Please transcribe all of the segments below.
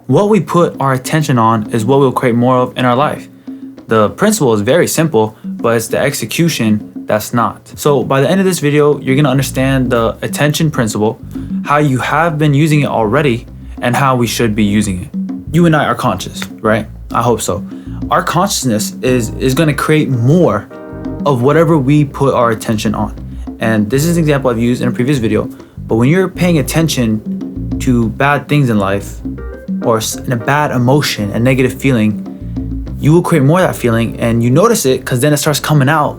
What we put our attention on is what we'll create more of in our life. The principle is very simple, but it's the execution that's not. So by the end of this video, you're gonna understand the attention principle, how you have been using it already, and how we should be using it. You and I are conscious, right? I hope so. Our consciousness is gonna create more of whatever we put our attention on. And this is an example I've used in a previous video, but when you're paying attention to bad things in life, or in a bad emotion, a negative feeling, you will create more of that feeling, and you notice it because then it starts coming out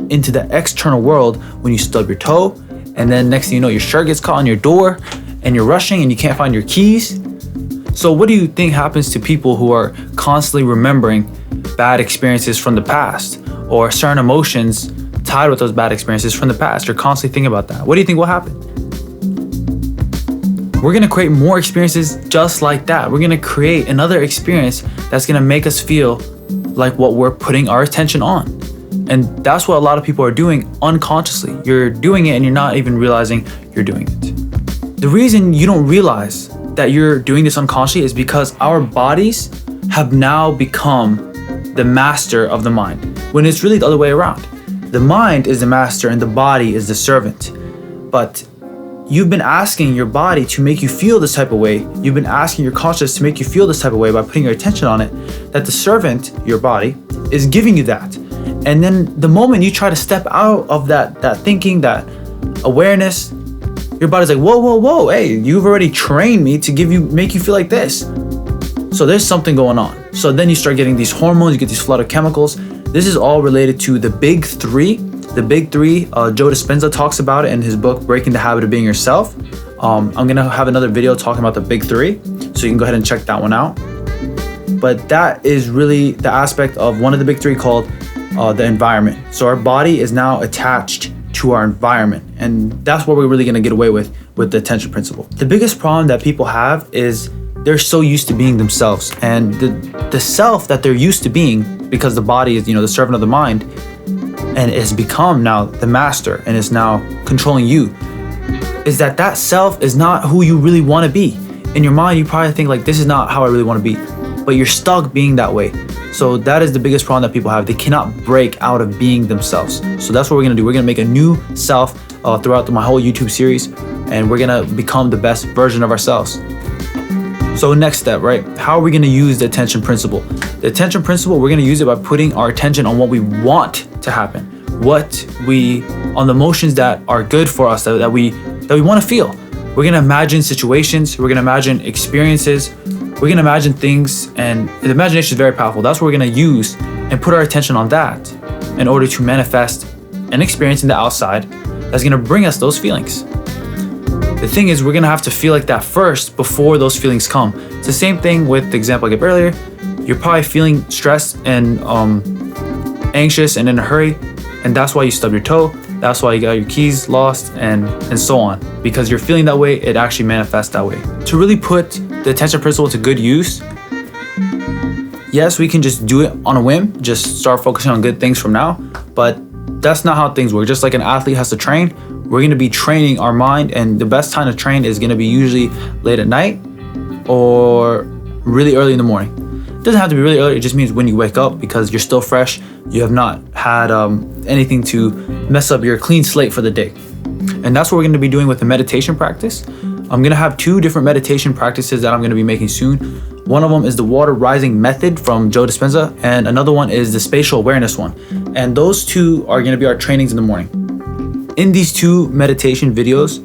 into the external world when you stub your toe, and then next thing you know, your shirt gets caught on your door and you're rushing and you can't find your keys. So what do you think happens to people who are constantly remembering bad experiences from the past, or certain emotions tied with those bad experiences from the past? You're constantly thinking about that. What do you think will happen? We're gonna create more experiences just like that. We're gonna create another experience that's gonna make us feel like what we're putting our attention on. And that's what a lot of people are doing unconsciously. You're doing it and you're not even realizing you're doing it. The reason you don't realize that you're doing this unconsciously is because our bodies have now become the master of the mind, when it's really the other way around. The mind is the master and the body is the servant. But you've been asking your body to make you feel this type of way. You've been asking your consciousness to make you feel this type of way by putting your attention on it, that the servant, your body, is giving you that. And then the moment you try to step out of that thinking, that awareness, your body's like, whoa, hey, you've already trained me to make you feel like this. So there's something going on. So then you start getting these hormones, you get these flood of chemicals. This is all related to the big three. The big three, Joe Dispenza talks about it in his book, Breaking the Habit of Being Yourself. I'm gonna have another video talking about the big three, so you can go ahead and check that one out. But that is really the aspect of one of the big three called the environment. So our body is now attached to our environment, and that's what we're really gonna get away with the attention principle. The biggest problem that people have is they're so used to being themselves, and the self that they're used to being, because the body is, the servant of the mind, and it has become now the master and is now controlling you, is that self is not who you really want to be. In your mind, you probably think like, this is not how I really want to be, but you're stuck being that way. So that is the biggest problem that people have. They cannot break out of being themselves. So that's what we're gonna do. We're gonna make a new self throughout my whole YouTube series, and we're gonna become the best version of ourselves. So next step, right? How are we gonna use the attention principle? The attention principle, we're gonna use it by putting our attention on what we want to happen, on the emotions that are good for us, that we want to feel. We're gonna imagine situations, we're gonna imagine experiences, we're gonna imagine things, and the imagination is very powerful. That's what we're gonna use and put our attention on that in order to manifest an experience in the outside that's gonna bring us those feelings. The thing is, we're gonna have to feel like that first before those feelings come. It's the same thing with the example I gave earlier. You're probably feeling stressed and anxious and in a hurry, and that's why you stub your toe, that's why you got your keys lost, and so on. Because you're feeling that way, it actually manifests that way. To really put the attention principle to good use, yes, we can just do it on a whim, just start focusing on good things from now, but that's not how things work. Just like an athlete has to train, we're gonna be training our mind, and the best time to train is gonna be usually late at night or really early in the morning. It doesn't have to be really early, it just means when you wake up, because you're still fresh, you have not had anything to mess up your clean slate for the day. And that's what we're gonna be doing with the meditation practice. I'm gonna have 2 different meditation practices that I'm gonna be making soon. One of them is the water rising method from Joe Dispenza, and another one is the spatial awareness one. And those 2 are gonna be our trainings in the morning. In these 2 meditation videos,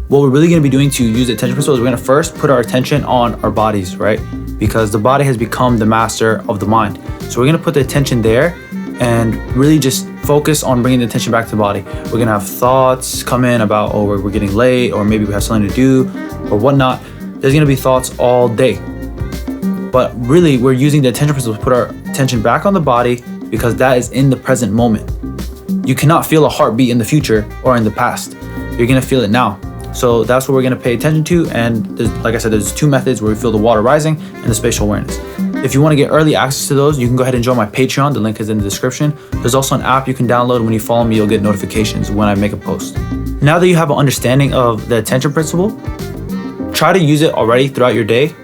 what we're really gonna be doing to use the attention principle is we're gonna first put our attention on our bodies, right? Because the body has become the master of the mind. So we're gonna put the attention there and really just focus on bringing the attention back to the body. We're gonna have thoughts come in about, we're getting late, or maybe we have something to do, or whatnot. There's gonna be thoughts all day. But really, we're using the attention principle to put our attention back on the body, because that is in the present moment. You cannot feel a heartbeat in the future or in the past. You're gonna feel it now. So that's what we're gonna pay attention to. And like I said, there's 2 methods where we feel the water rising and the spatial awareness. If you wanna get early access to those, you can go ahead and join my Patreon. The link is in the description. There's also an app you can download. When you follow me, you'll get notifications when I make a post. Now that you have an understanding of the attention principle, try to use it already throughout your day.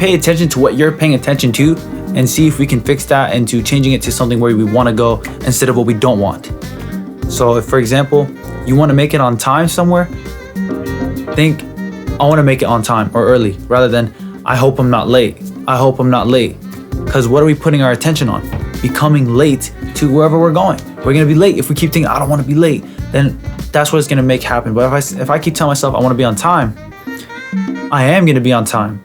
pay attention to what you're paying attention to and see if we can fix that into changing it to something where we want to go instead of what we don't want. So if, for example, you want to make it on time somewhere, think, I want to make it on time or early, rather than, I hope I'm not late. I hope I'm not late. Because what are we putting our attention on? Becoming late to wherever we're going. We're going to be late. If we keep thinking, I don't want to be late, then that's what it's going to make happen. But if I keep telling myself I want to be on time, I am going to be on time,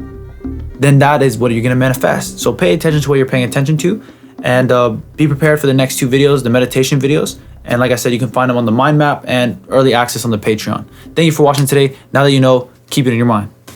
then that is what you're going to manifest. So pay attention to what you're paying attention to, and be prepared for the next 2 videos, the meditation videos. And like I said, you can find them on the mind map and early access on the Patreon. Thank you for watching today. Now that you know, keep it in your mind.